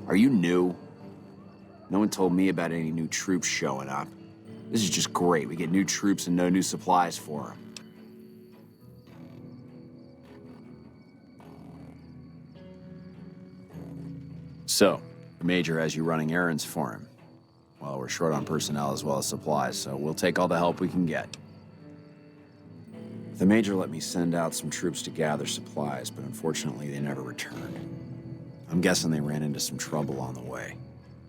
Are you new? No one told me about any new troops showing up. This is just great. We get new troops and no new supplies for them. So, the Major has you running errands for him. Well, we're short on personnel as well as supplies, so we'll take all the help we can get. The Major let me send out some troops to gather supplies, but unfortunately they never returned. I'm guessing they ran into some trouble on the way.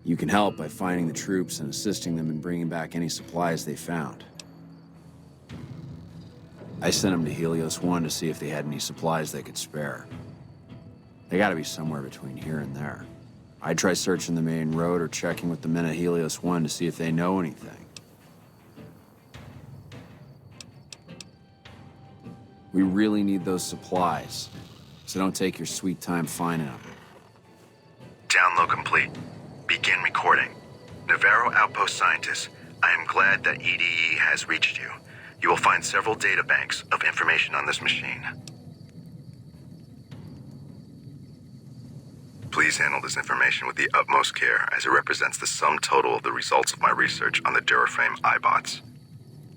You can help by finding the troops and assisting them in bringing back any supplies they found. I sent them to Helios 1 to see if they had any supplies they could spare. They gotta be somewhere between here and there. I'd try searching the main road or checking with the men at Helios 1 to see if they know anything. We really need those supplies, so don't take your sweet time finding them. Download complete. Begin recording. Navarro Outpost Scientist, I am glad that EDE has reached you. You will find several data banks of information on this machine. Please handle this information with the utmost care, as it represents the sum total of the results of my research on the Duraframe iBots.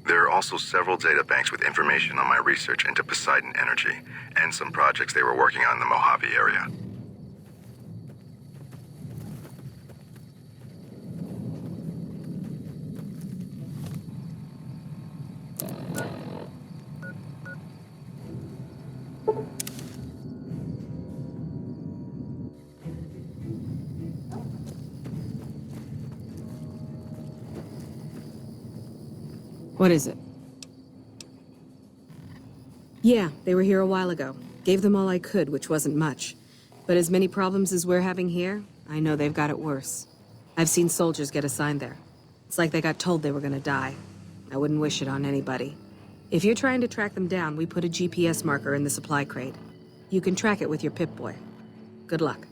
There are also several data banks with information on my research into Poseidon Energy, and some projects they were working on in the Mojave area. What is it? Yeah, they were here a while ago. Gave them all I could, which wasn't much. But as many problems as we're having here, I know they've got it worse. I've seen soldiers get assigned there. It's like they got told they were gonna die. I wouldn't wish it on anybody. If you're trying to track them down, we put a GPS marker in the supply crate. You can track it with your Pip-Boy. Good luck.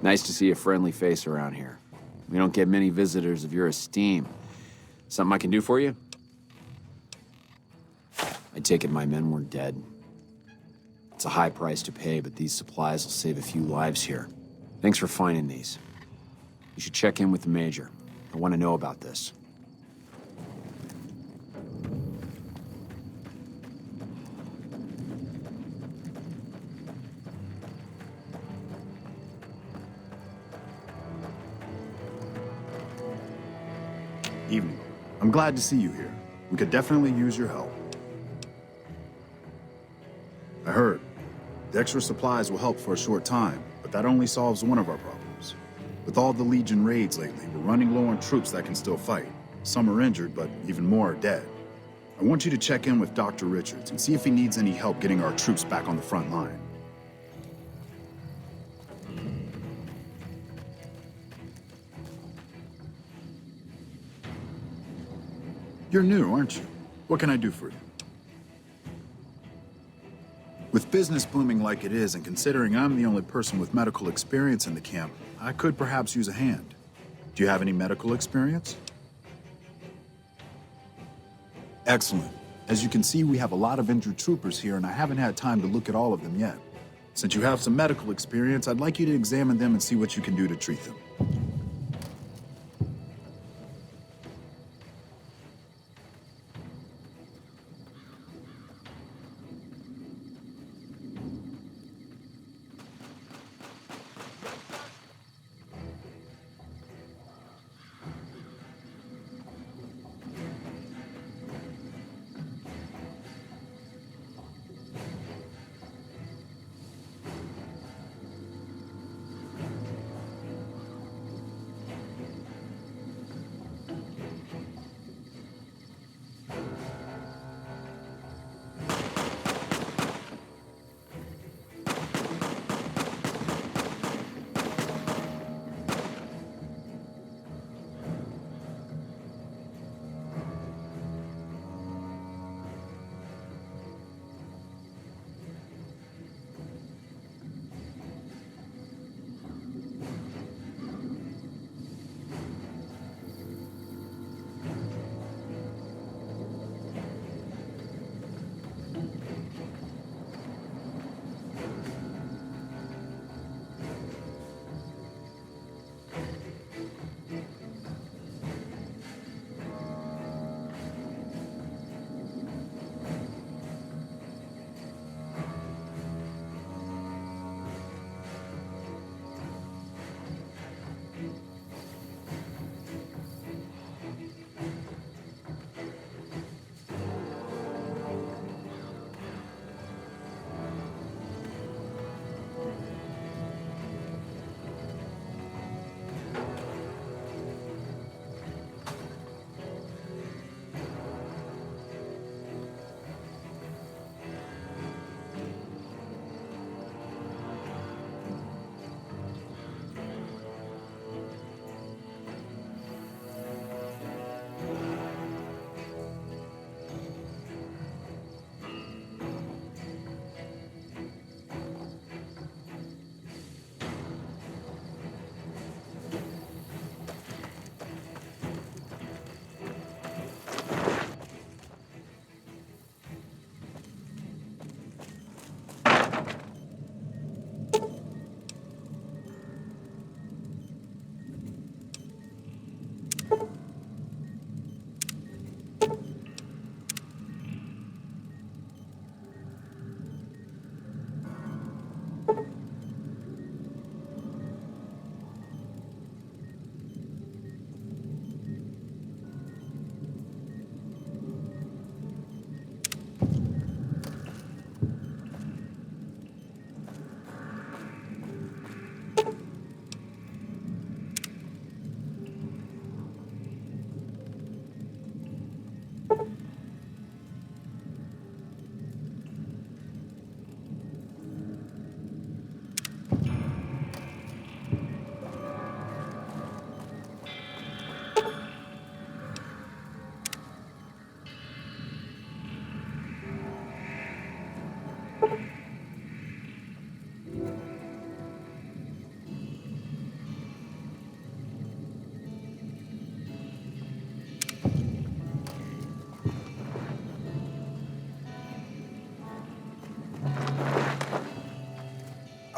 Nice to see a friendly face around here. We don't get many visitors of your esteem. Something I can do for you? I take it my men were dead. It's a high price to pay, but these supplies will save a few lives here. Thanks for finding these. You should check in with the Major. I want to know about this. Evening. I'm glad to see you here. We could definitely use your help. I heard. The extra supplies will help for a short time, but that only solves one of our problems. With all the Legion raids lately, we're running low on troops that can still fight. Some are injured, but even more are dead. I want you to check in with Dr. Richards and see if he needs any help getting our troops back on the front line. You're new, aren't you? What can I do for you? With business booming like it is, and considering I'm the only person with medical experience in the camp, I could perhaps use a hand. Do you have any medical experience? Excellent. As you can see, we have a lot of injured troopers here, and I haven't had time to look at all of them yet. Since you have some medical experience, I'd like you to examine them and see what you can do to treat them.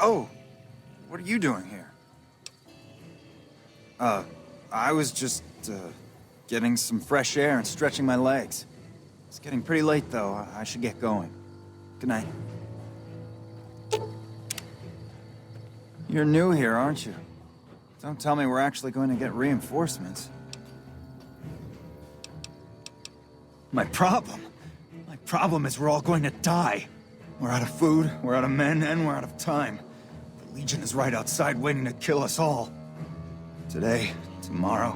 Oh, what are you doing here? I was just, getting some fresh air and stretching my legs. It's getting pretty late, though. I should get going. Good night. You're new here, aren't you? Don't tell me we're actually going to get reinforcements. My problem is we're all going to die. We're out of food, we're out of men, and we're out of time. The Legion is right outside waiting to kill us all. Today, tomorrow,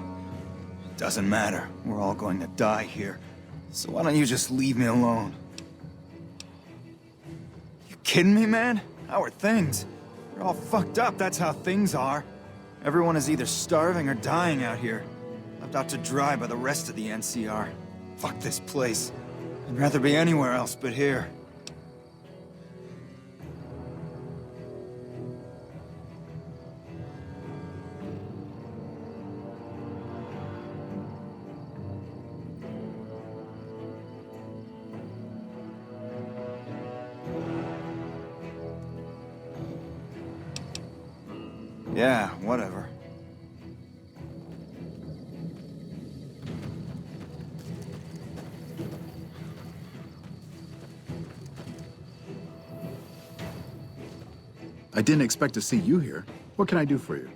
it doesn't matter. We're all going to die here. So why don't you just leave me alone? You kidding me, man? How are things? You're all fucked up, that's how things are. Everyone is either starving or dying out here. Left out to dry by the rest of the NCR. Fuck this place. I'd rather be anywhere else but here. Yeah, whatever. I didn't expect to see you here. What can I do for you?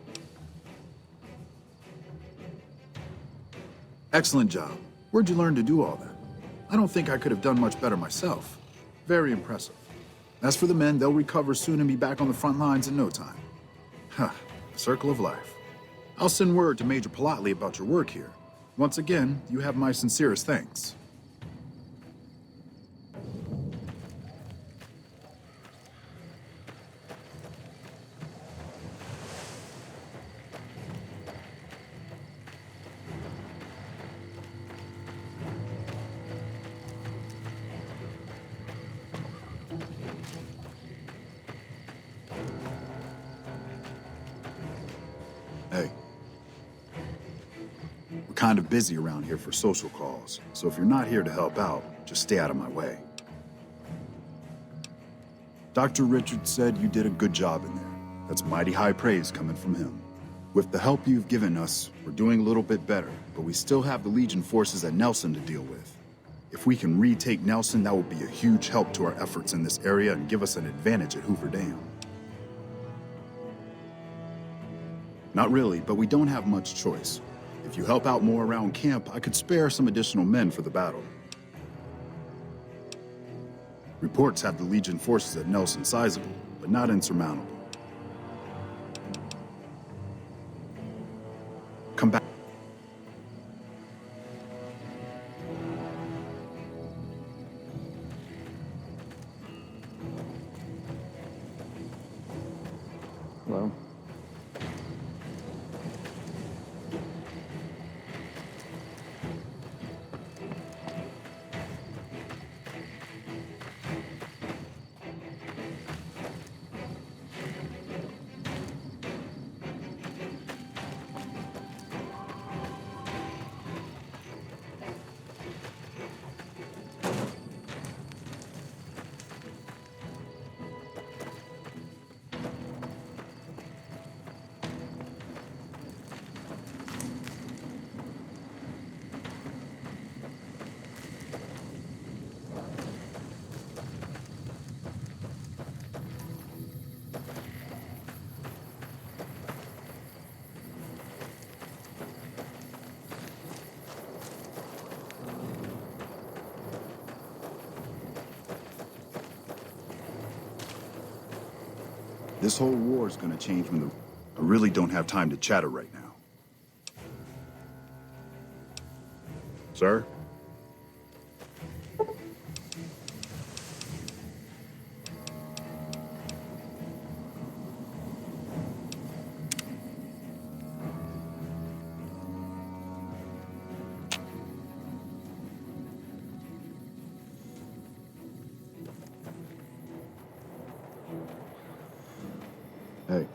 Excellent job. Where'd you learn to do all that? I don't think I could have done much better myself. Very impressive. As for the men, they'll recover soon and be back on the front lines in no time. Huh. Circle of life. I'll send word to Major Palatley about your work here. Once again, you have my sincerest thanks. Hey. We're kind of busy around here for social calls, so if you're not here to help out, just stay out of my way. Dr. Richards said you did a good job in there. That's mighty high praise coming from him. With the help you've given us, we're doing a little bit better, but we still have the Legion forces at Nelson to deal with. If we can retake Nelson, that will be a huge help to our efforts in this area and give us an advantage at Hoover Dam. Not really, but we don't have much choice. If you help out more around camp, I could spare some additional men for the battle. Reports have the Legion forces at Nelson sizable, but not insurmountable. Come back. Hello? This whole war is gonna change when I really don't have time to chatter right now. Sir? Hey.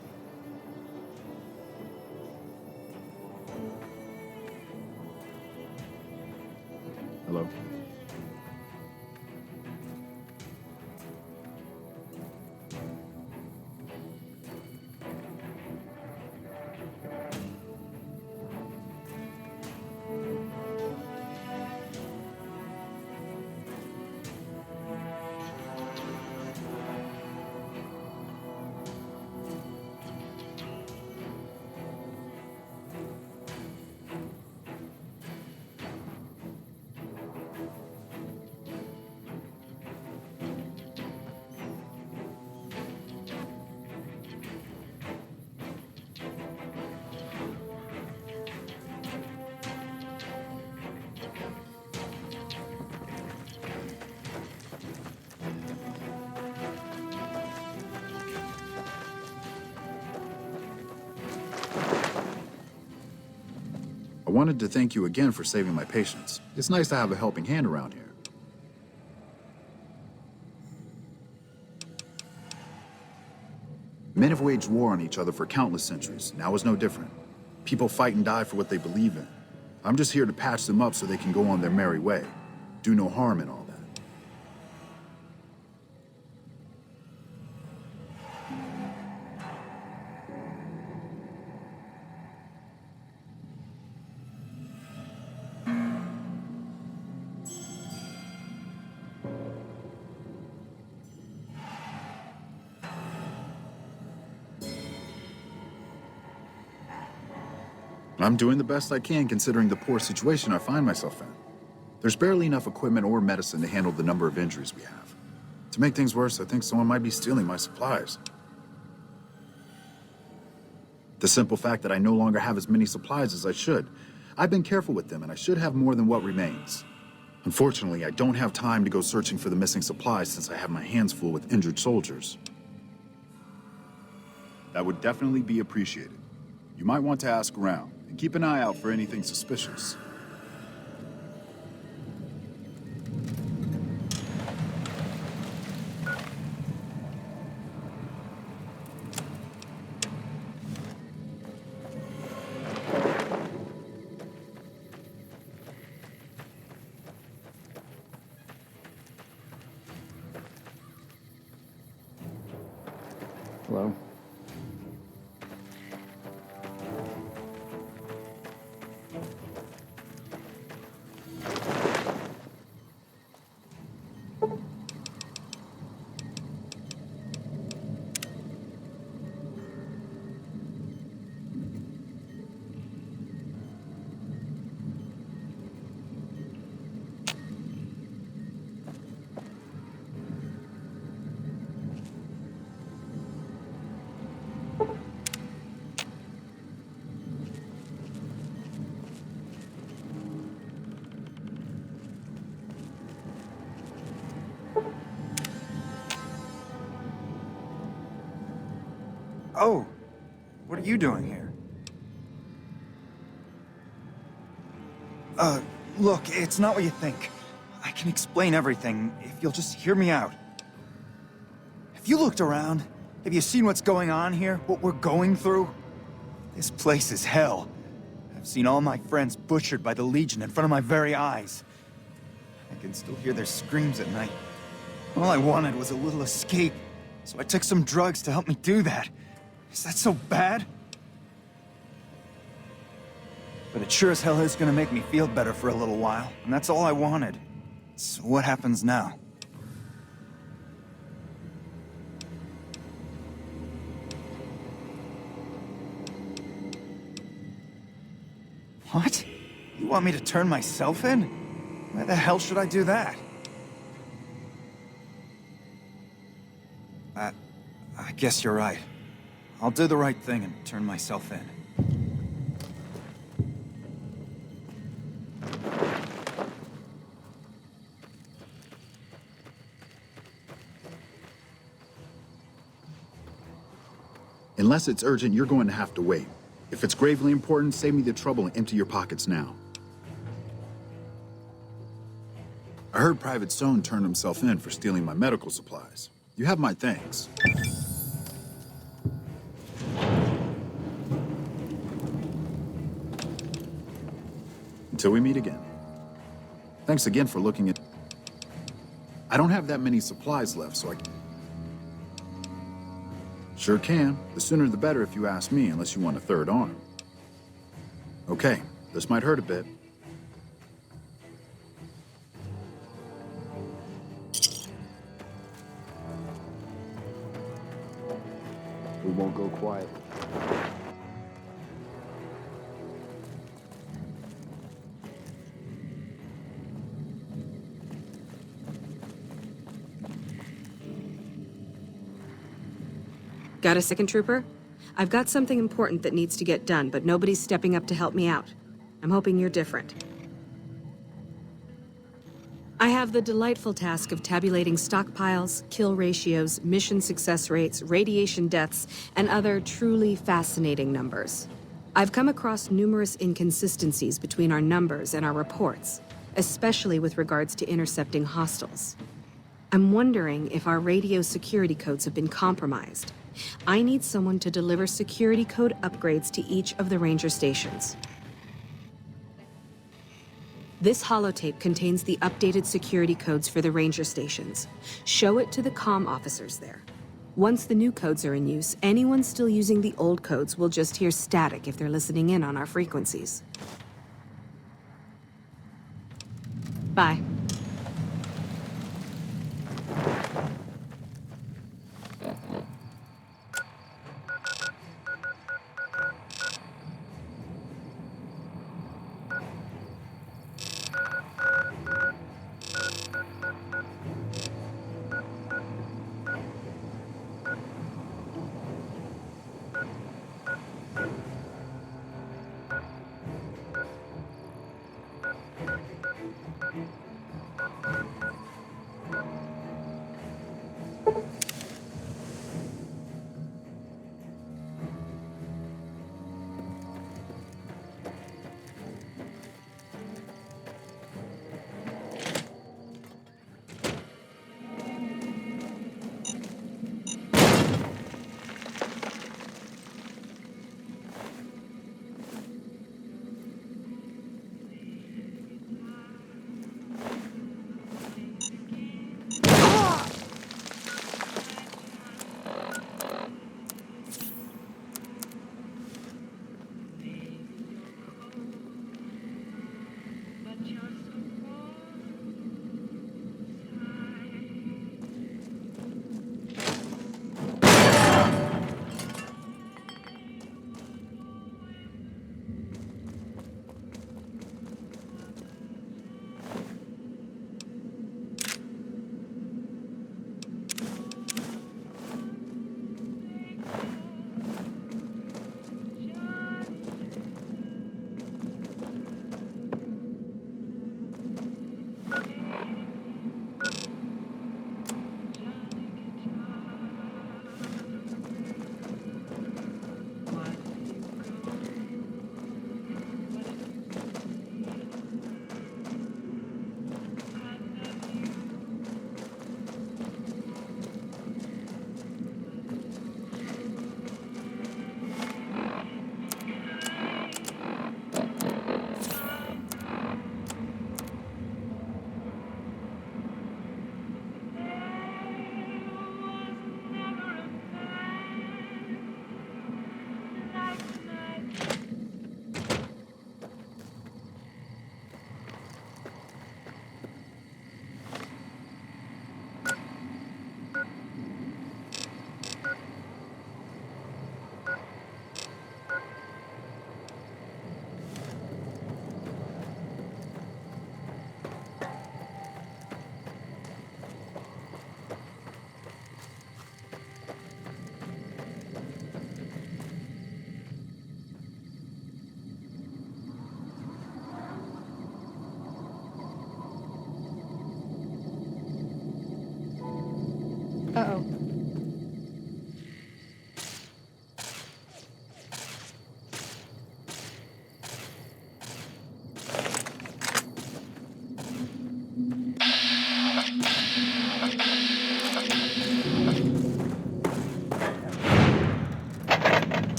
wanted to thank you again for saving my patients. It's nice to have a helping hand around here. Men have waged war on each other for countless centuries. Now is no different. People fight and die for what they believe in. I'm just here to patch them up so they can go on their merry way. Do no harm in all that. I'm doing the best I can considering the poor situation I find myself in. There's barely enough equipment or medicine to handle the number of injuries we have. To make things worse, I think someone might be stealing my supplies. The simple fact that I no longer have as many supplies as I should. I've been careful with them, and I should have more than what remains. Unfortunately, I don't have time to go searching for the missing supplies since I have my hands full with injured soldiers. That would definitely be appreciated. You might want to ask around, and keep an eye out for anything suspicious. Hello? Oh, what are you doing here? Look, it's not what you think. I can explain everything if you'll just hear me out. Have you looked around? Have you seen what's going on here? What we're going through? This place is hell. I've seen all my friends butchered by the Legion in front of my very eyes. I can still hear their screams at night. All I wanted was a little escape, so I took some drugs to help me do that. Is that so bad? But it sure as hell is gonna make me feel better for a little while, and that's all I wanted. So what happens now? What? You want me to turn myself in? Why the hell should I do that? I guess you're right. I'll do the right thing and turn myself in. Unless it's urgent, you're going to have to wait. If it's gravely important, save me the trouble and empty your pockets now. I heard Private Stone turned himself in for stealing my medical supplies. You have my thanks. Until we meet again. Thanks again for looking at... I don't have that many supplies left, so I can... Sure can. The sooner the better if you ask me, unless you want a third arm. Okay, this might hurt a bit. We won't go quiet. Got a second, Trooper? I've got something important that needs to get done, but nobody's stepping up to help me out. I'm hoping you're different. I have the delightful task of tabulating stockpiles, kill ratios, mission success rates, radiation deaths, and other truly fascinating numbers. I've come across numerous inconsistencies between our numbers and our reports, especially with regards to intercepting hostiles. I'm wondering if our radio security codes have been compromised. I need someone to deliver security code upgrades to each of the ranger stations. This holotape contains the updated security codes for the ranger stations. Show it to the comm officers there. Once the new codes are in use, anyone still using the old codes will just hear static if they're listening in on our frequencies. Bye. Uh-oh.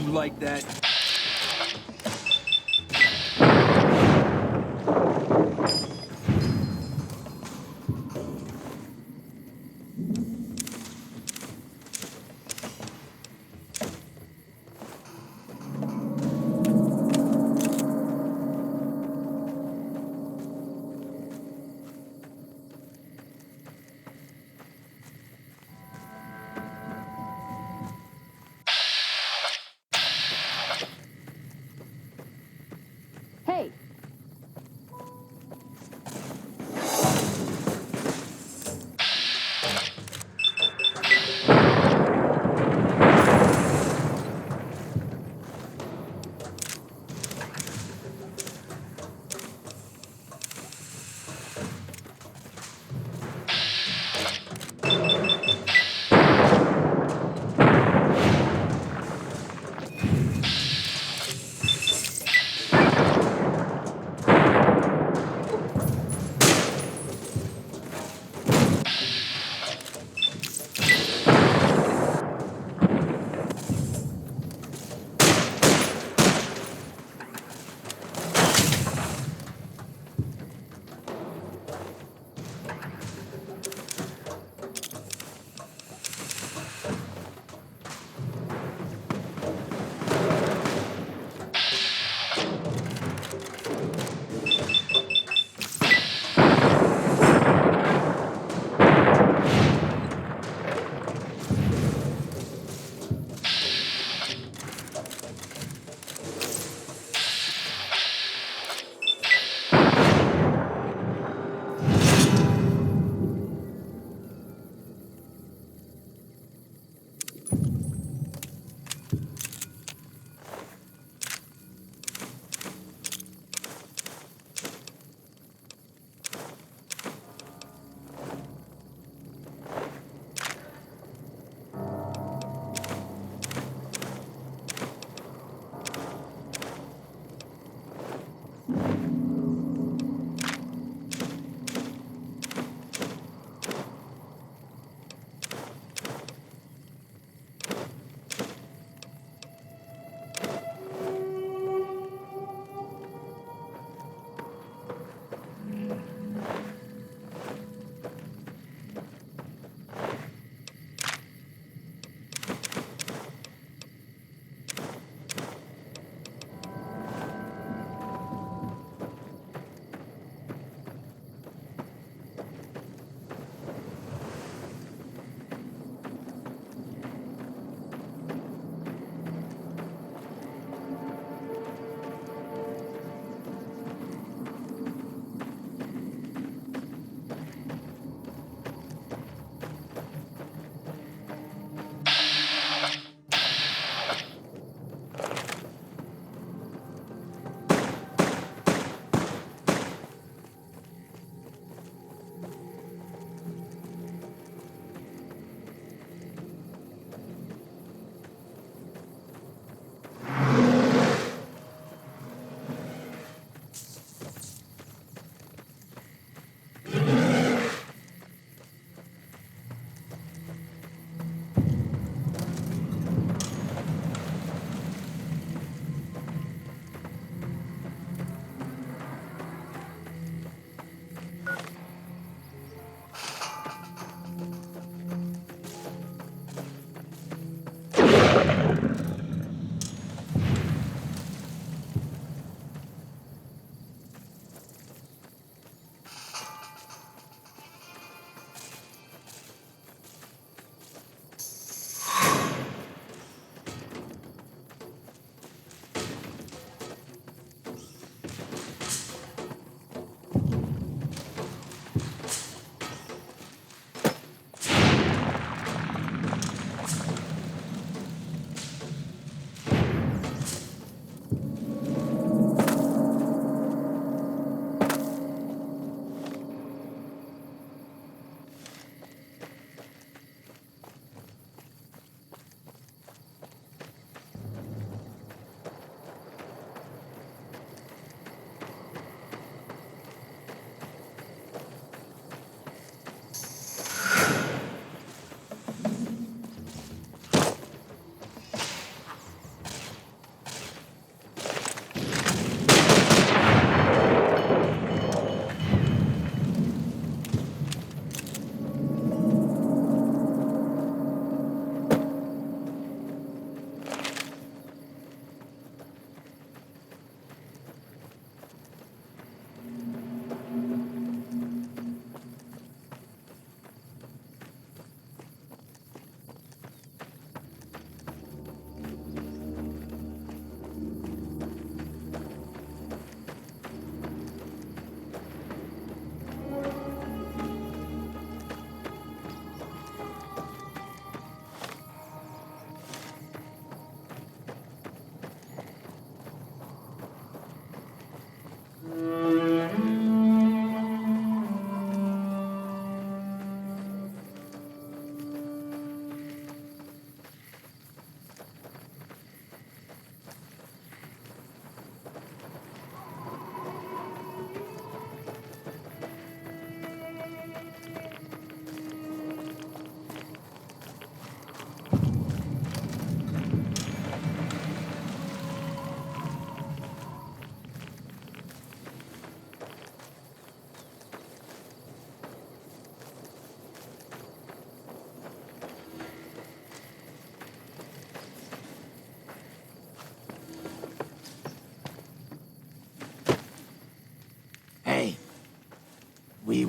You like that?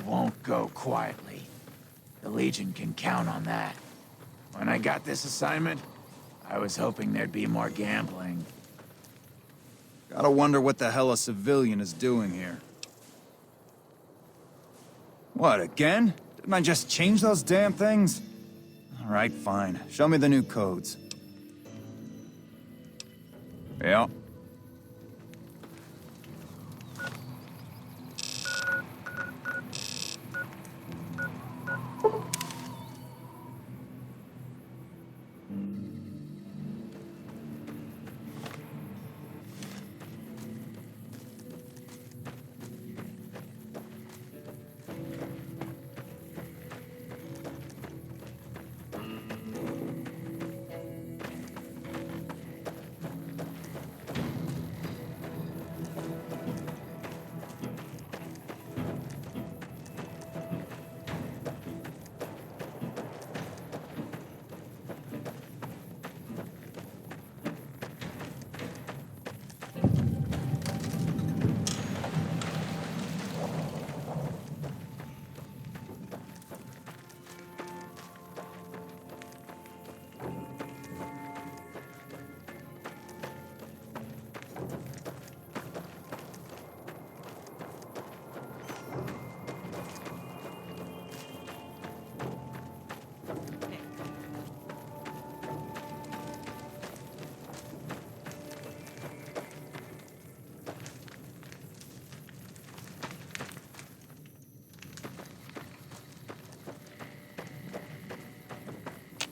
won't go quietly. The Legion can count on that. When I got this assignment, I was hoping there'd be more gambling. Gotta wonder what the hell a civilian is doing here. What, again? Didn't I just change those damn things? All right, fine. Show me the new codes. Yeah.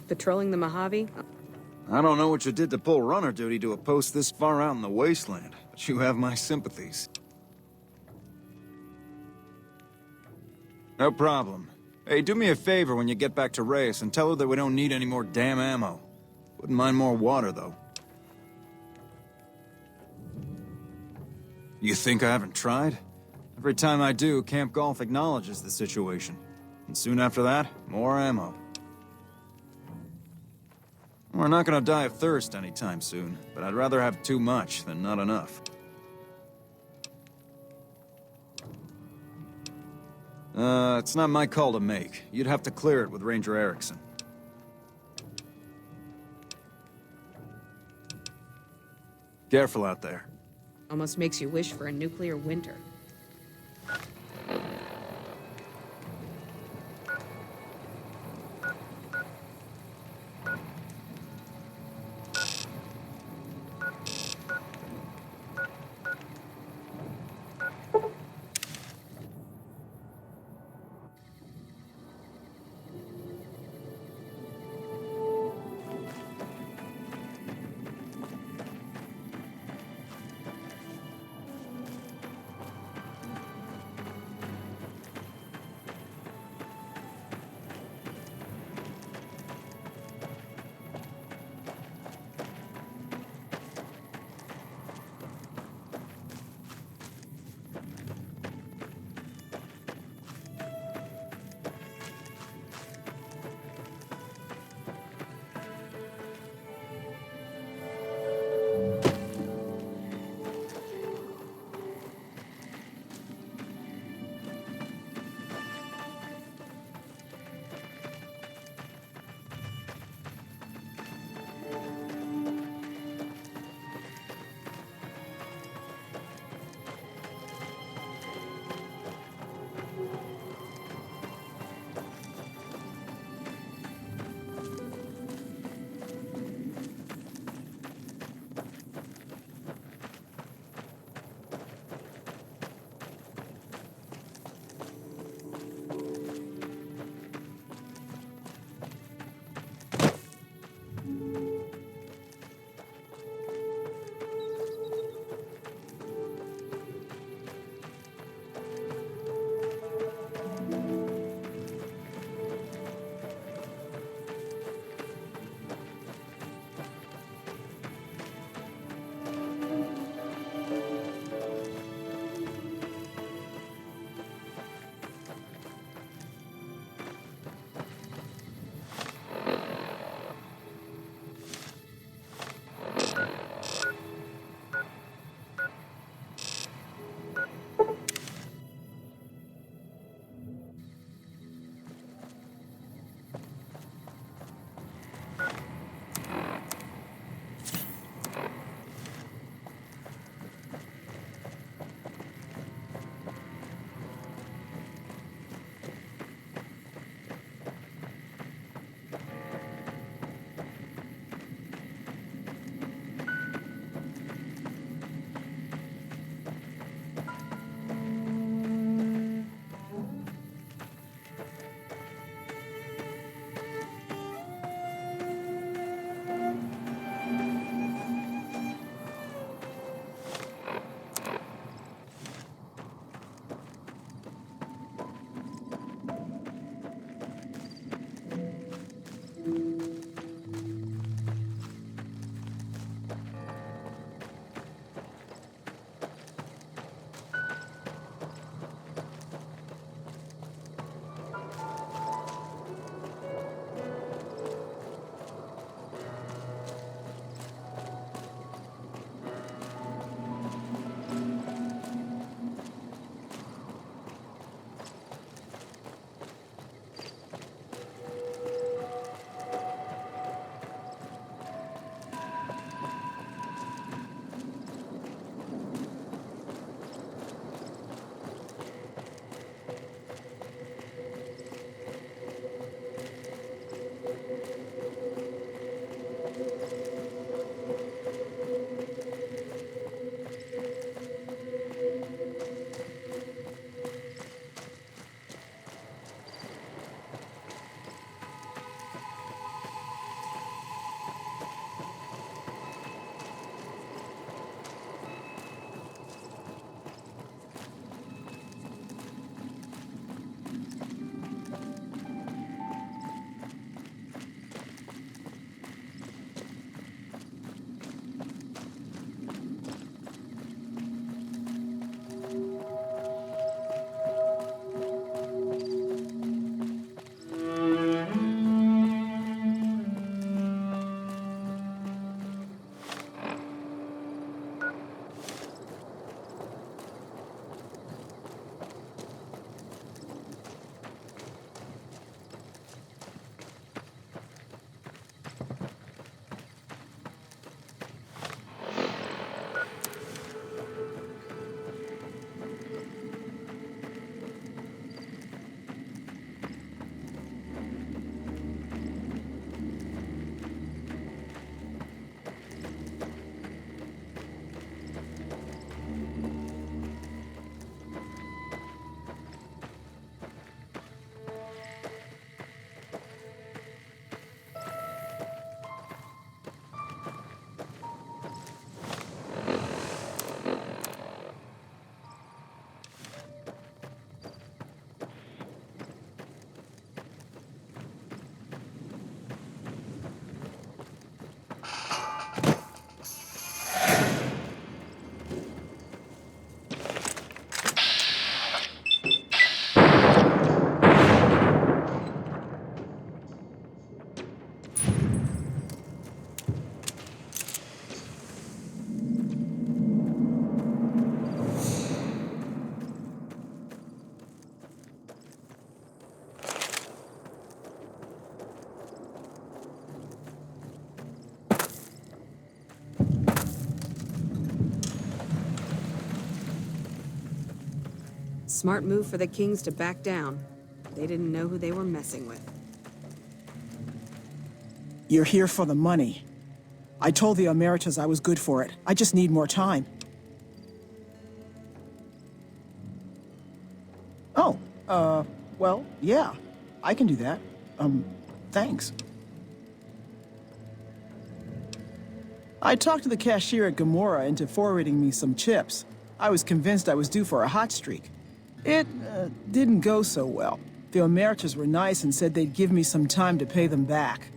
Patrolling the Mojave? I don't know what you did to pull runner duty to a post this far out in the wasteland, but you have my sympathies. No problem. Hey, do me a favor when you get back to Reyes and tell her that we don't need any more damn ammo. Wouldn't mind more water, though. You think I haven't tried? Every time I do, Camp Golf acknowledges the situation. And soon after that, more ammo. We're not gonna die of thirst anytime soon, but I'd rather have too much than not enough. It's not my call to make. You'd have to clear it with Ranger Erickson. Careful out there. Almost makes you wish for a nuclear winter. Smart move for the Kings to back down. They didn't know who they were messing with. You're here for the money. I told the Emeritus I was good for it. I just need more time. Oh, well, yeah. I can do that. Thanks. I talked to the cashier at Gamora into forwarding me some chips. I was convinced I was due for a hot streak. It, didn't go so well. The Emeritus were nice and said they'd give me some time to pay them back.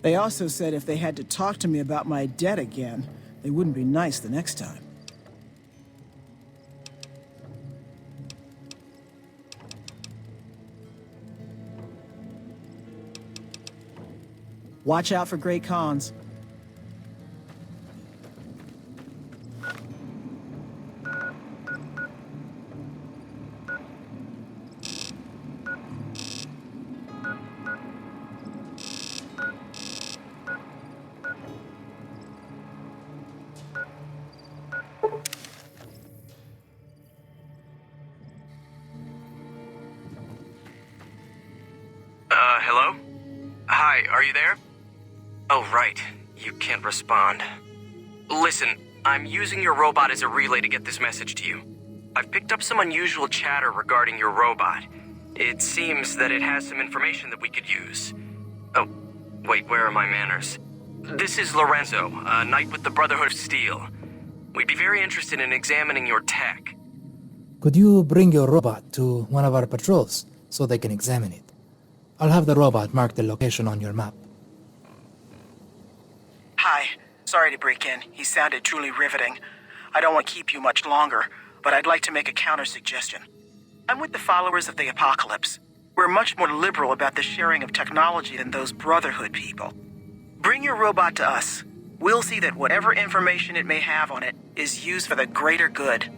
They also said if they had to talk to me about my debt again, they wouldn't be nice the next time. Watch out for Great Khans. Hello? Hi, are you there? Oh, right. You can't respond. Listen, I'm using your robot as a relay to get this message to you. I've picked up some unusual chatter regarding your robot. It seems that it has some information that we could use. Oh, wait, where are my manners? This is Lorenzo, a knight with the Brotherhood of Steel. We'd be very interested in examining your tech. Could you bring your robot to one of our patrols so they can examine it? I'll have the robot mark the location on your map. Hi. Sorry to break in. He sounded truly riveting. I don't want to keep you much longer, but I'd like to make a counter-suggestion. I'm with the followers of the apocalypse. We're much more liberal about the sharing of technology than those Brotherhood people. Bring your robot to us. We'll see that whatever information it may have on it is used for the greater good.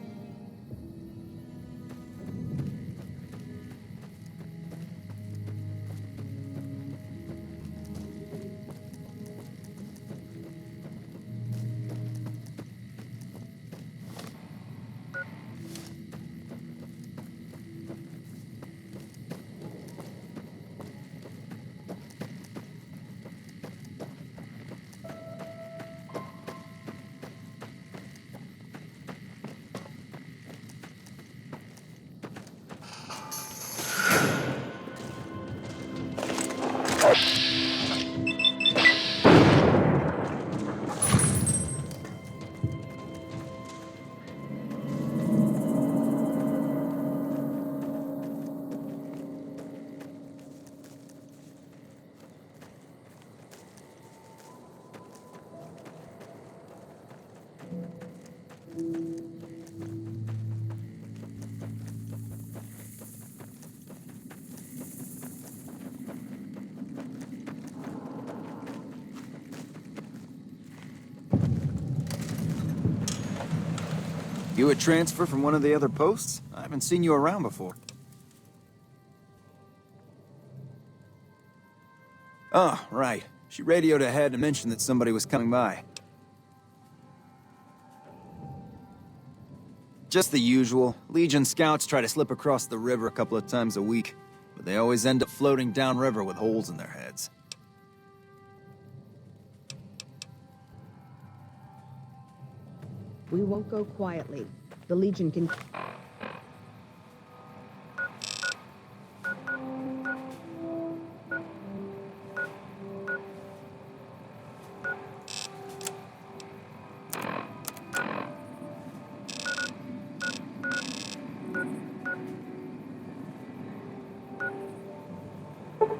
You a transfer from one of the other posts? I haven't seen you around before. Oh, right. She radioed ahead and mentioned that somebody was coming by. Just the usual. Legion scouts try to slip across the river a couple of times a week, but they always end up floating downriver with holes in their heads. We won't go quietly. The Legion can...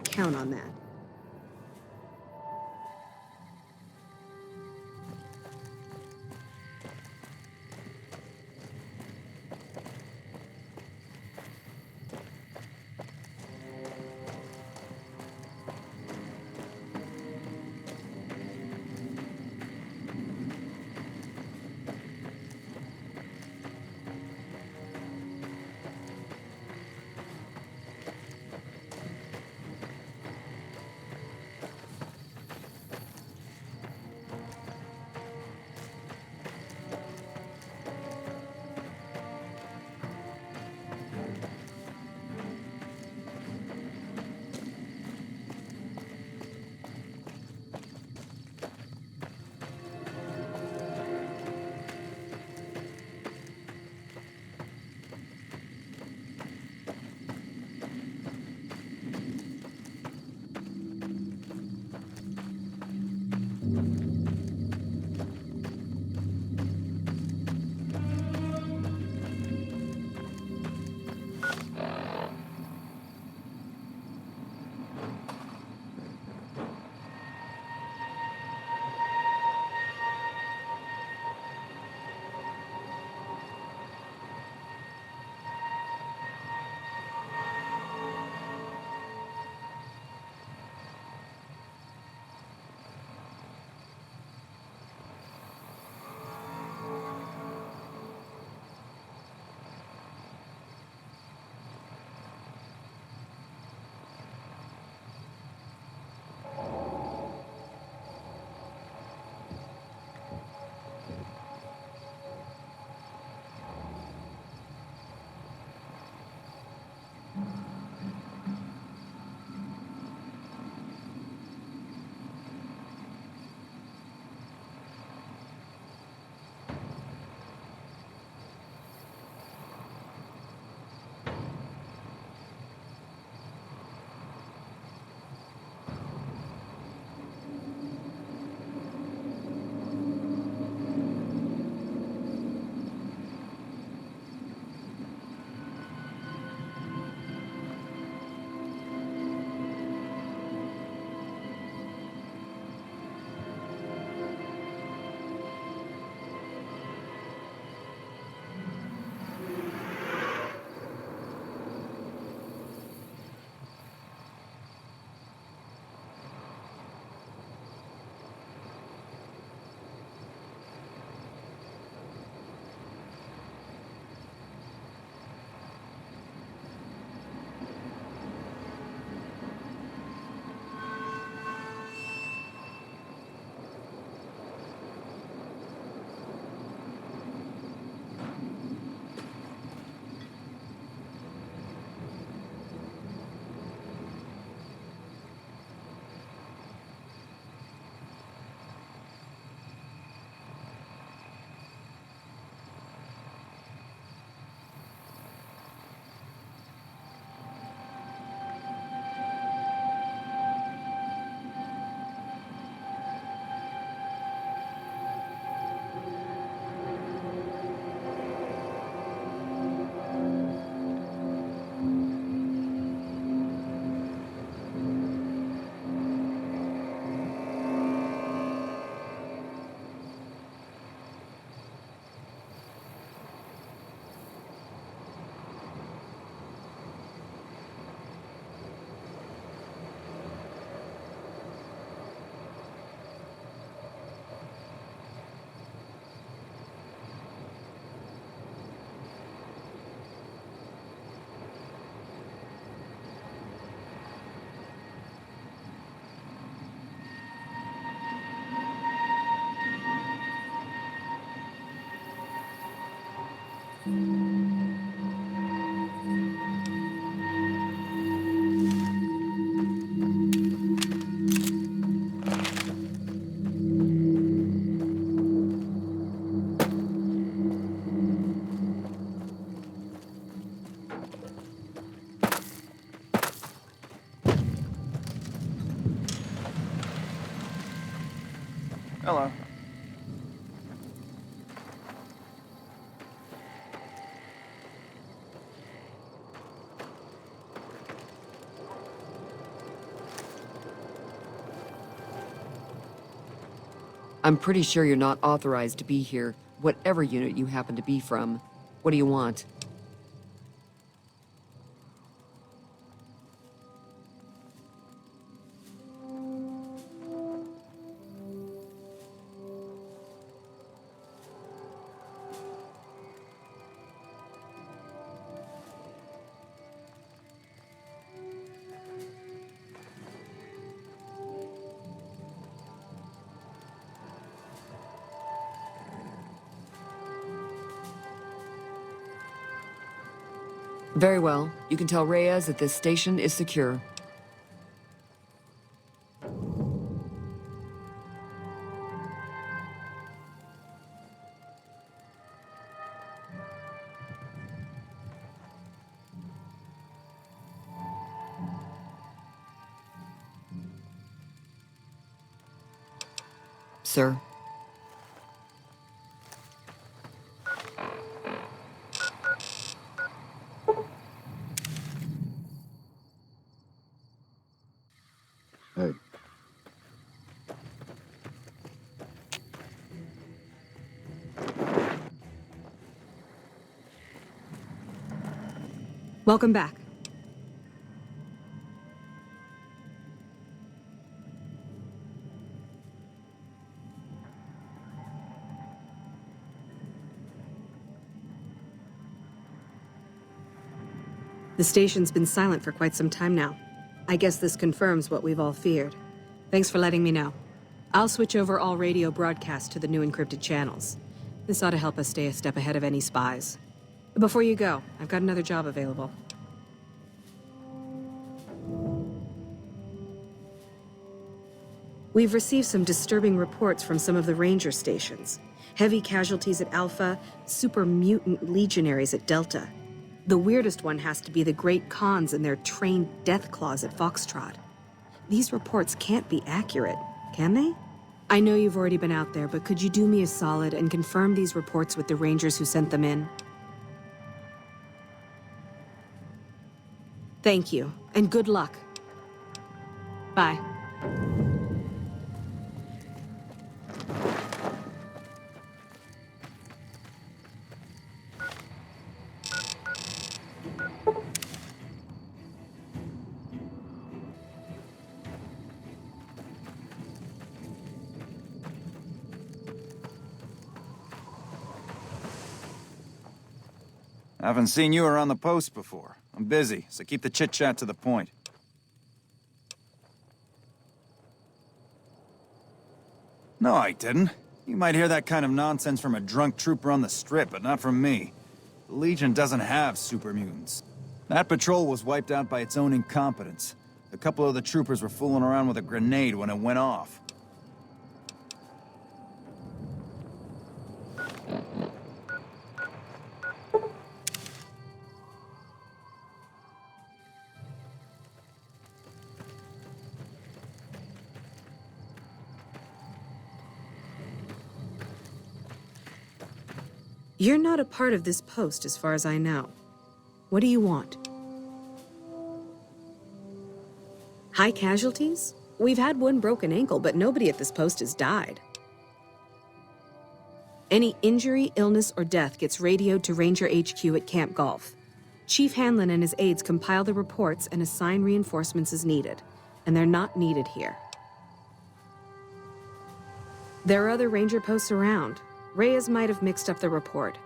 Count on that. Hello. I'm pretty sure you're not authorized to be here, whatever unit you happen to be from. What do you want? Very well. You can tell Reyes that this station is secure. Sir. Hey. Welcome back. The station's been silent for quite some time now. I guess this confirms what we've all feared. Thanks for letting me know. I'll switch over all radio broadcasts to the new encrypted channels. This ought to help us stay a step ahead of any spies. Before you go, I've got another job available. We've received some disturbing reports from some of the ranger stations. Heavy casualties at Alpha, super mutant legionaries at Delta. The weirdest one has to be the Great Khans and their trained death claws at Foxtrot. These reports can't be accurate, can they? I know you've already been out there, but could you do me a solid and confirm these reports with the rangers who sent them in? Thank you, and good luck. Bye. I haven't seen you around the post before. I'm busy, so keep the chit-chat to the point. No, I didn't. You might hear that kind of nonsense from a drunk trooper on the strip, but not from me. The Legion doesn't have super mutants. That patrol was wiped out by its own incompetence. A couple of the troopers were fooling around with a grenade when it went off. You're not a part of this post, as far as I know. What do you want? High casualties? We've had one broken ankle, but nobody at this post has died. Any injury, illness, or death gets radioed to Ranger HQ at Camp Golf. Chief Hanlon and his aides compile the reports and assign reinforcements as needed, and they're not needed here. There are other Ranger posts around. Reyes might have mixed up the report.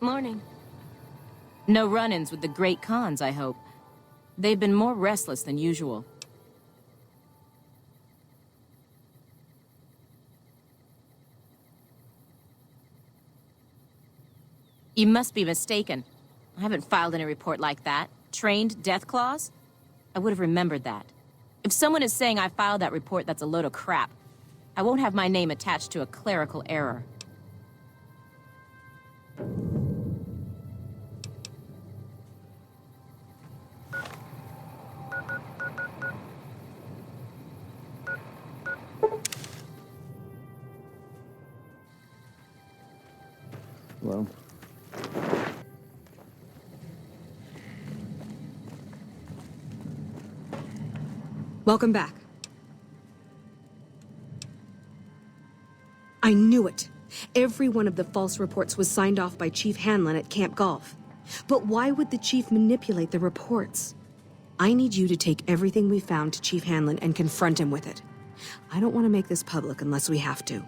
Morning. No run-ins with the Great Khans, I hope. They've been more restless than usual. You must be mistaken. I haven't filed any report like that. Trained death claws? I would have remembered that. If someone is saying I filed that report, that's a load of crap. I won't have my name attached to a clerical error. Hello? Welcome back. I knew it. Every one of the false reports was signed off by Chief Hanlon at Camp Golf. But why would the Chief manipulate the reports? I need you to take everything we found to Chief Hanlon and confront him with it. I don't want to make this public unless we have to.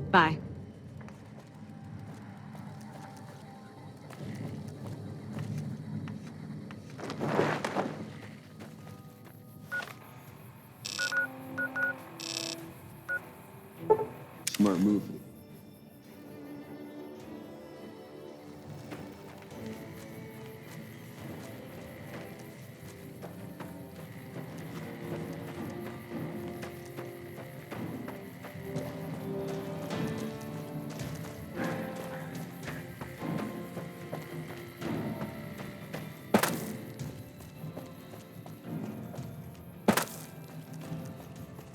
Bye. Smart move.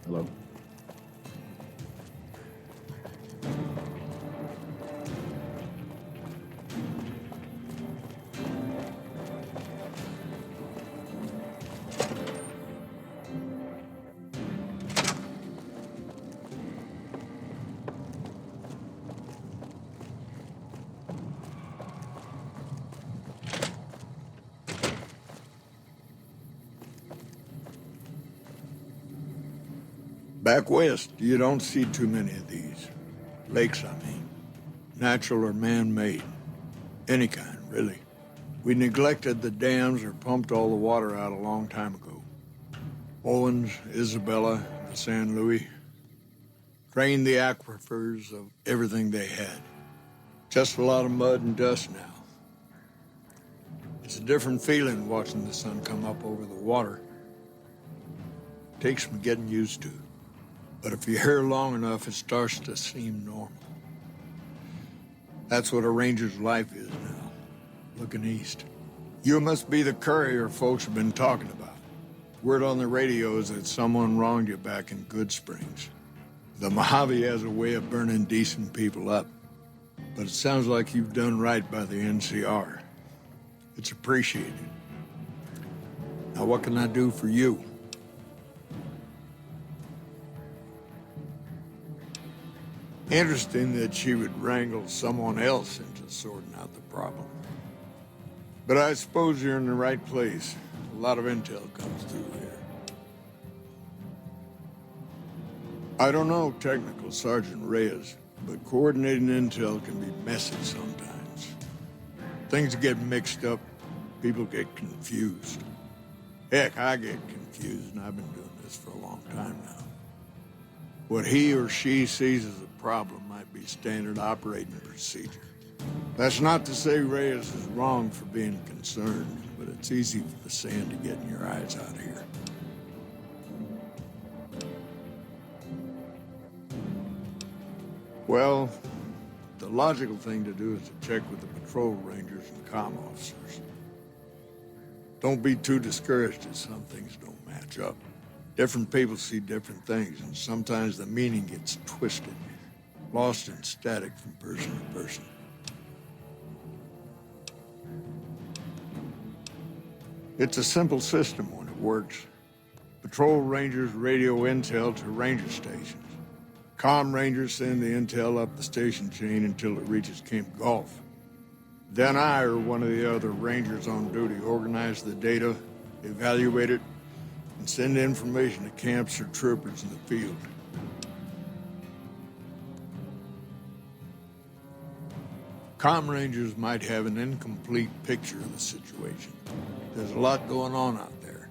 Hello? Back west, you don't see too many of these. Lakes, I mean. Natural or man-made. Any kind, really. We neglected the dams or pumped all the water out a long time ago. Owens, Isabella, the San Luis. Drained the aquifers of everything they had. Just a lot of mud and dust now. It's a different feeling watching the sun come up over the water. Takes some getting used to. But if you're here long enough, it starts to seem normal. That's what a ranger's life is now, looking east. You must be the courier folks have been talking about. Word on the radio is that someone wronged you back in Goodsprings. The Mojave has a way of burning decent people up. But it sounds like you've done right by the NCR. It's appreciated. Now what can I do for you? Interesting that she would wrangle someone else into sorting out the problem. But I suppose you're in the right place. A lot of intel comes through here. I don't know Technical Sergeant Reyes, but coordinating intel can be messy sometimes. Things get mixed up, people get confused. Heck, I get confused, and I've been doing this for a long time now. What he or she sees as a problem might be standard operating procedure. That's not to say Reyes is wrong for being concerned, but it's easy for the sand to get in your eyes out here. Well, the logical thing to do is to check with the patrol rangers and comm officers. Don't be too discouraged if some things don't match up. Different people see different things, and sometimes the meaning gets twisted, lost in static from person to person. It's a simple system when it works. Patrol rangers radio intel to ranger stations. Comm rangers send the intel up the station chain until it reaches Camp Golf. Then I or one of the other rangers on duty organize the data, evaluate it, and send information to camps or troopers in the field. Comm Rangers might have an incomplete picture of the situation. There's a lot going on out there.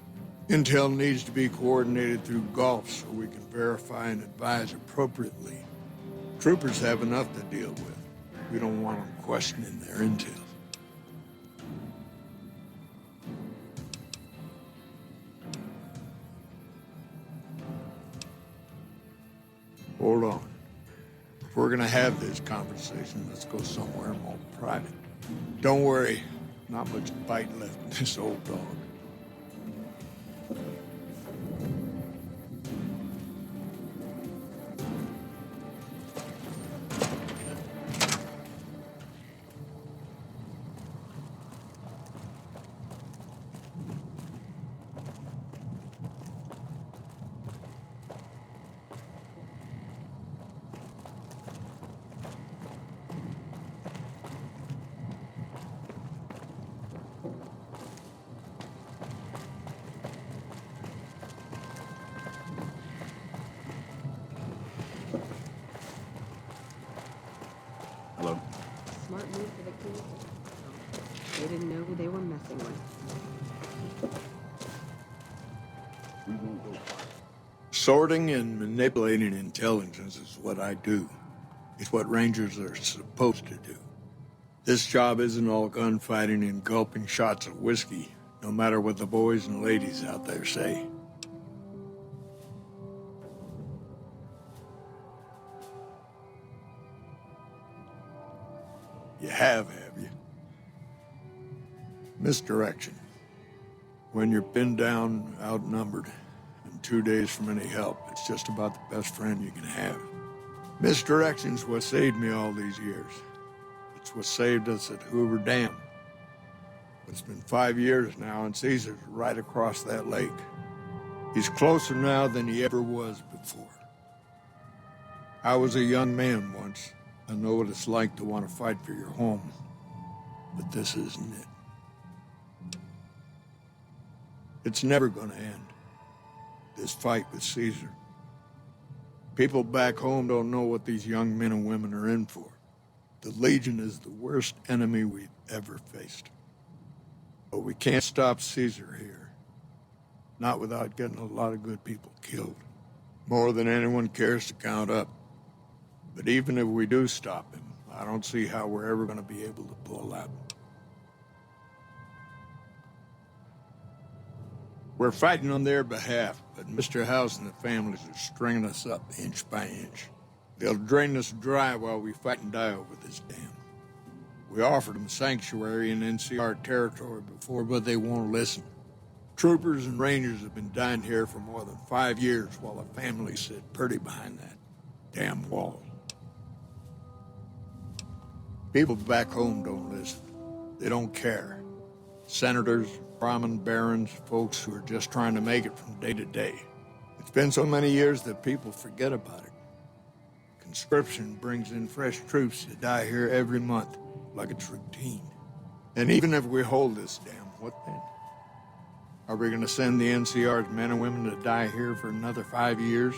Intel needs to be coordinated through Gulf so we can verify and advise appropriately. Troopers have enough to deal with. We don't want them questioning their intel. Hold on. If we're gonna have this conversation, let's go somewhere more private. Don't worry, not much bite left in this old dog. Hello? Smart move for the king. They didn't know who they were messing with. Sorting and manipulating intelligence is what I do. It's what Rangers are supposed to do. This job isn't all gunfighting and gulping shots of whiskey, no matter what the boys and ladies out there say. You have you? Misdirection. When you're pinned down, outnumbered, and 2 days from any help, it's just about the best friend you can have. Misdirection's what saved me all these years. It's what saved us at Hoover Dam. It's been 5 years now, and Caesar's right across that lake. He's closer now than he ever was before. I was a young man once. I know what it's like to want to fight for your home, but this isn't it. It's never going to end, this fight with Caesar. People back home don't know what these young men and women are in for. The Legion is the worst enemy we've ever faced. But we can't stop Caesar here. Not without getting a lot of good people killed. More than anyone cares to count up. But even if we do stop him, I don't see how we're ever going to be able to pull out. We're fighting on their behalf, but Mr. House and the families are stringing us up inch by inch. They'll drain us dry while we fight and die over this dam. We offered them sanctuary in NCR territory before, but they won't listen. Troopers and Rangers have been dying here for more than 5 years while the families sit pretty behind that damn wall. People back home don't listen. They don't care. Senators, Brahmin barons, folks who are just trying to make it from day to day. It's been so many years that people forget about it. Conscription brings in fresh troops to die here every month, like it's routine. And even if we hold this dam, what then? Are we going to send the NCR's men and women to die here for another 5 years?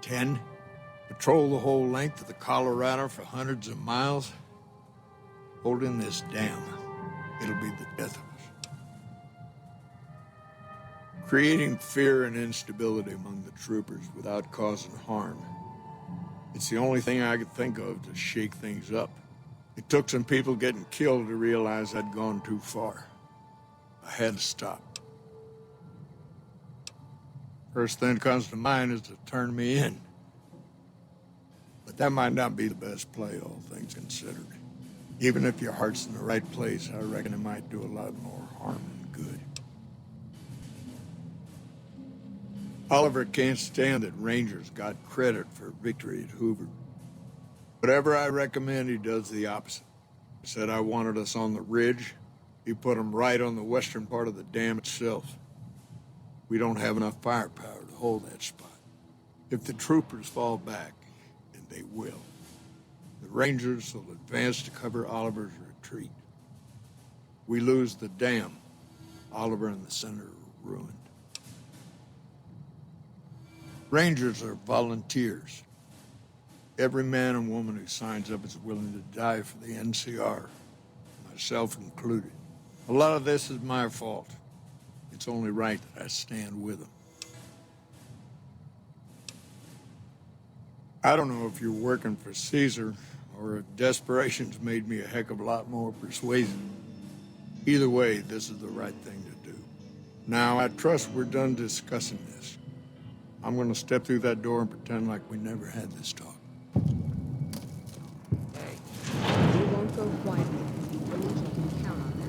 10? Patrol the whole length of the Colorado for hundreds of miles? Holding this dam, it'll be the death of us. Creating fear and instability among the troopers without causing harm. It's the only thing I could think of to shake things up. It took some people getting killed to realize I'd gone too far. I had to stop. First thing that comes to mind is to turn me in. But that might not be the best play, all things considered. Even if your heart's in the right place, I reckon it might do a lot more harm than good. Oliver can't stand that Rangers got credit for victory at Hoover. Whatever I recommend, he does the opposite. He said I wanted us on the ridge. He put them right on the western part of the dam itself. We don't have enough firepower to hold that spot. If the troopers fall back, and they will, the Rangers will advance to cover Oliver's retreat. We lose the dam. Oliver and the center are ruined. Rangers are volunteers. Every man and woman who signs up is willing to die for the NCR, myself included. A lot of this is my fault. It's only right that I stand with them. I don't know if you're working for Caesar, or if desperation's made me a heck of a lot more persuasive. Either way, this is the right thing to do. Now, I trust we're done discussing this. I'm gonna step through that door and pretend like we never had this talk. We won't go quietly. The Legion can count on that.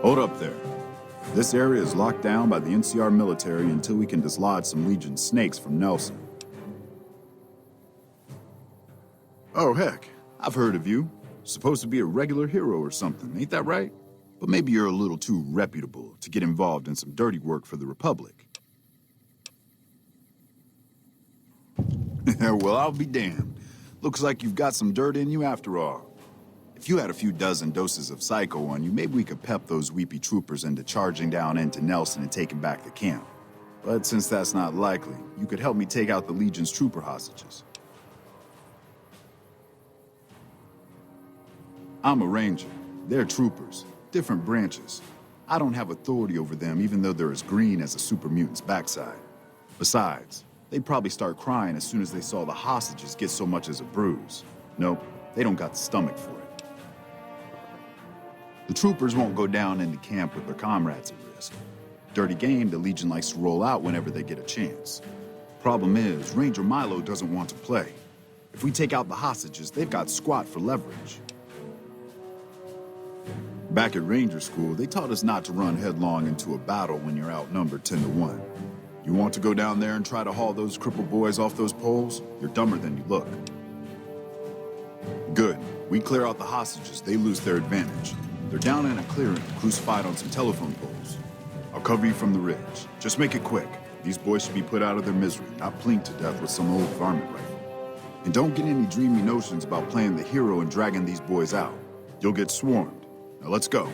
Hold up there. This area is locked down by the NCR military until we can dislodge some Legion snakes from Nelson. Oh, heck. I've heard of you. Supposed to be a regular hero or something, ain't that right? But maybe you're a little too reputable to get involved in some dirty work for the Republic. Well, I'll be damned. Looks like you've got some dirt in you after all. If you had a few dozen doses of Psycho on you, maybe we could pep those weepy troopers into charging down into Nelson and taking back the camp. But since that's not likely, you could help me take out the Legion's trooper hostages. I'm a ranger. They're troopers. Different branches. I don't have authority over them, even though they're as green as a super mutant's backside. Besides, they'd probably start crying as soon as they saw the hostages get so much as a bruise. Nope, they don't got the stomach for it. The troopers won't go down into camp with their comrades at risk. Dirty game the Legion likes to roll out whenever they get a chance. Problem is, Ranger Milo doesn't want to play. If we take out the hostages, they've got squat for leverage. Back at Ranger School, they taught us not to run headlong into a battle when you're outnumbered 10-1. You want to go down there and try to haul those crippled boys off those poles? You're dumber than you look. Good. We clear out the hostages, they lose their advantage. They're down in a clearing, crucified on some telephone poles. I'll cover you from the ridge. Just make it quick. These boys should be put out of their misery, not plinked to death with some old varmint rifle. And don't get any dreamy notions about playing the hero and dragging these boys out. You'll get swarmed. Now let's go.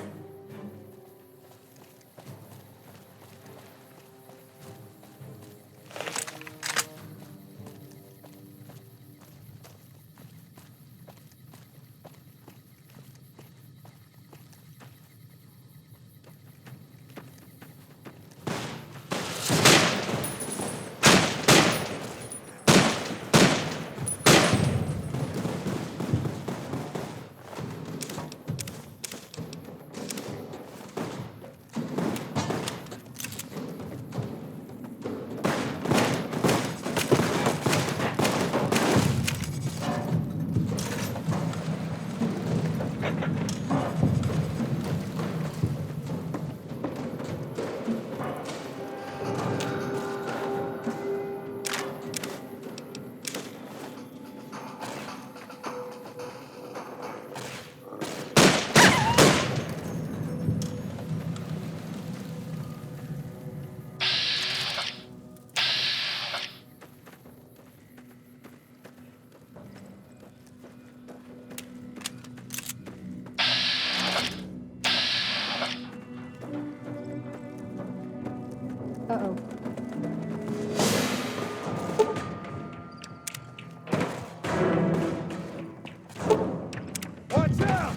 Uh-oh. Watch out!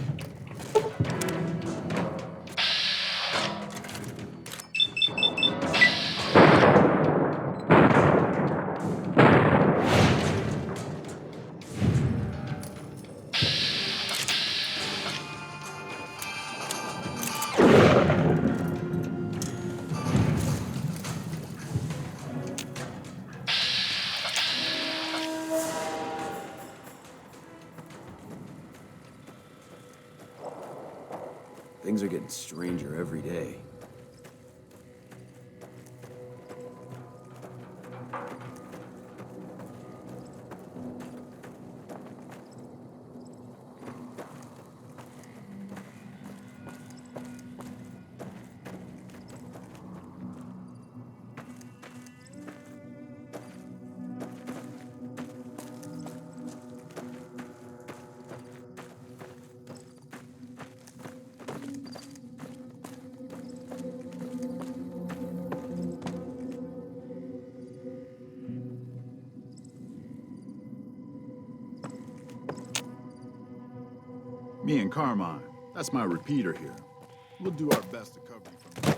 Things are getting stranger every day. Me and Carmine. That's my repeater here. We'll do our best to cover you from the bridge.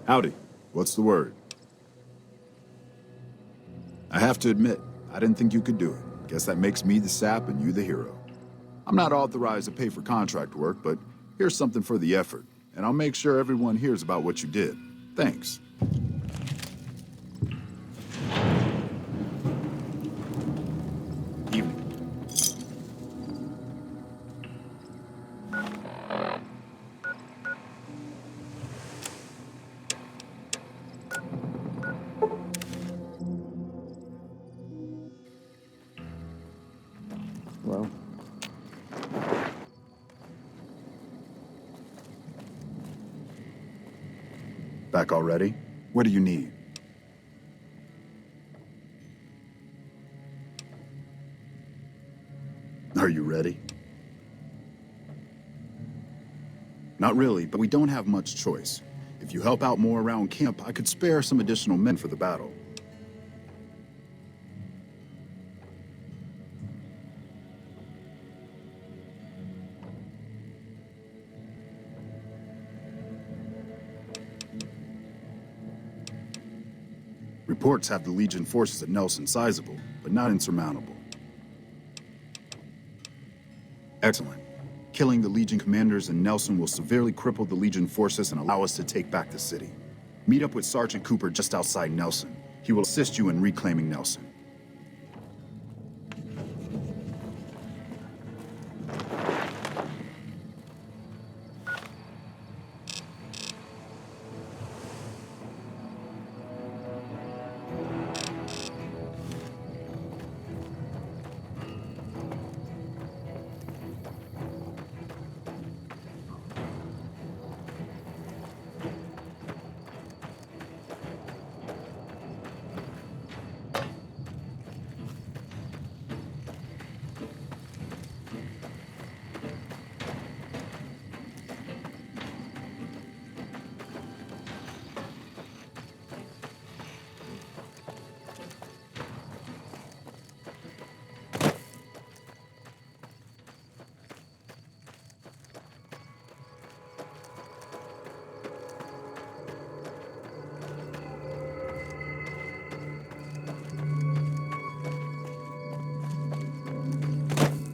Howdy. What's the word? I have to admit, I didn't think you could do it. Guess that makes me the sap and you the hero. I'm not authorized to pay for contract work, but here's something for the effort, and I'll make sure everyone hears about what you did. Thanks. Evening. Hello? Back already? What do you need? Are you ready? Not really, but we don't have much choice. If you help out more around camp, I could spare some additional men for the battle. Reports have the Legion forces at Nelson sizable, but not insurmountable. Excellent. Killing the Legion commanders in Nelson will severely cripple the Legion forces and allow us to take back the city. Meet up with Sergeant Cooper just outside Nelson. He will assist you in reclaiming Nelson.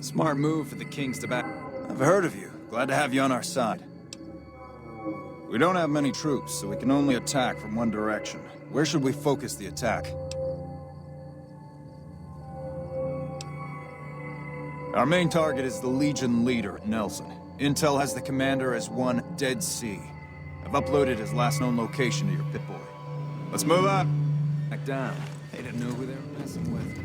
Smart move for the Kings to back. I've heard of you. Glad to have you on our side. We don't have many troops, so we can only attack from one direction. Where should we focus the attack? Our main target is the Legion leader, Nelson. Intel has the commander as one Dead Sea. I've uploaded his last known location to your Pip-Boy. Let's move out. Back down. They didn't know who they were messing with.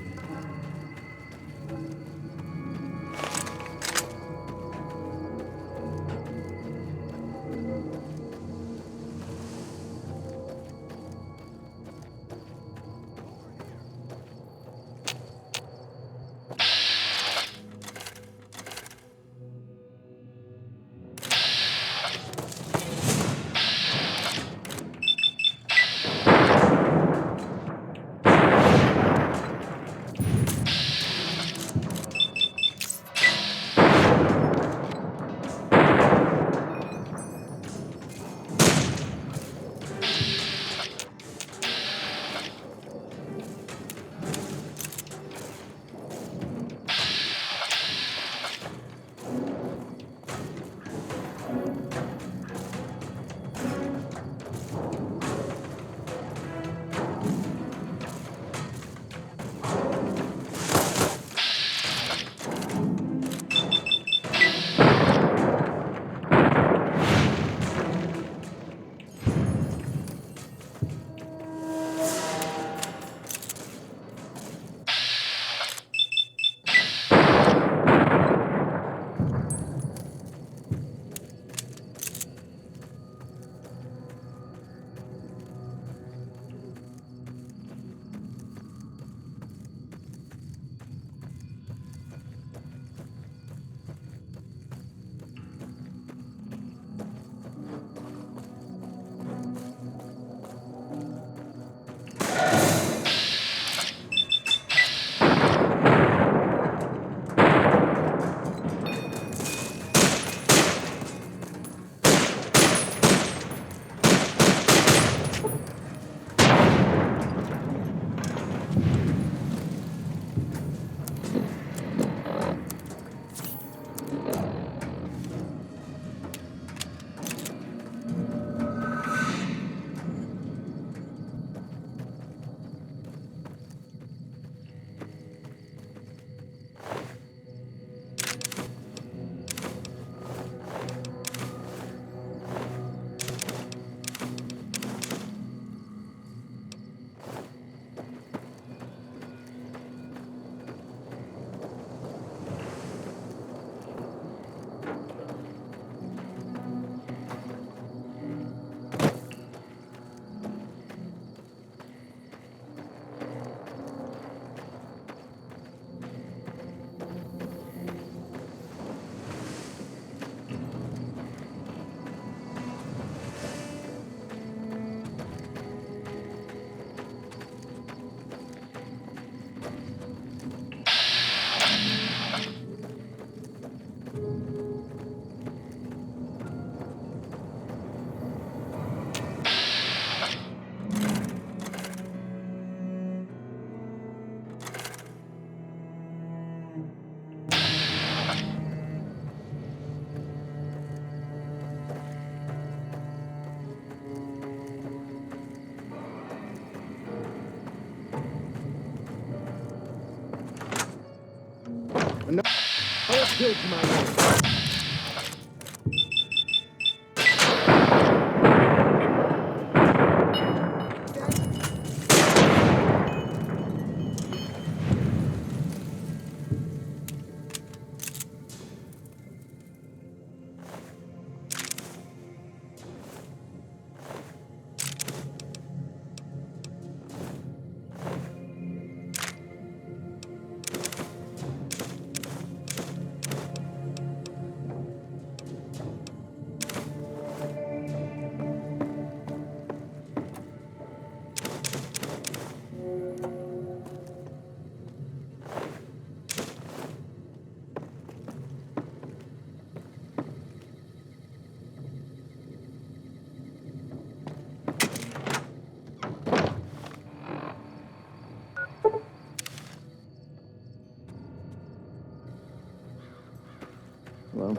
Hello?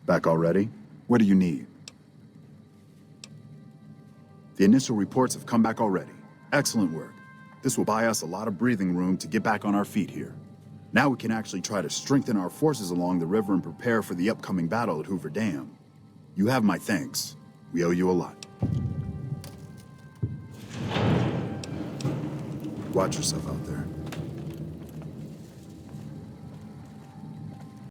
Back already? What do you need? The initial reports have come back already. Excellent work. This will buy us a lot of breathing room to get back on our feet here. Now we can actually try to strengthen our forces along the river and prepare for the upcoming battle at Hoover Dam. You have my thanks. We owe you a lot. Watch yourself out there.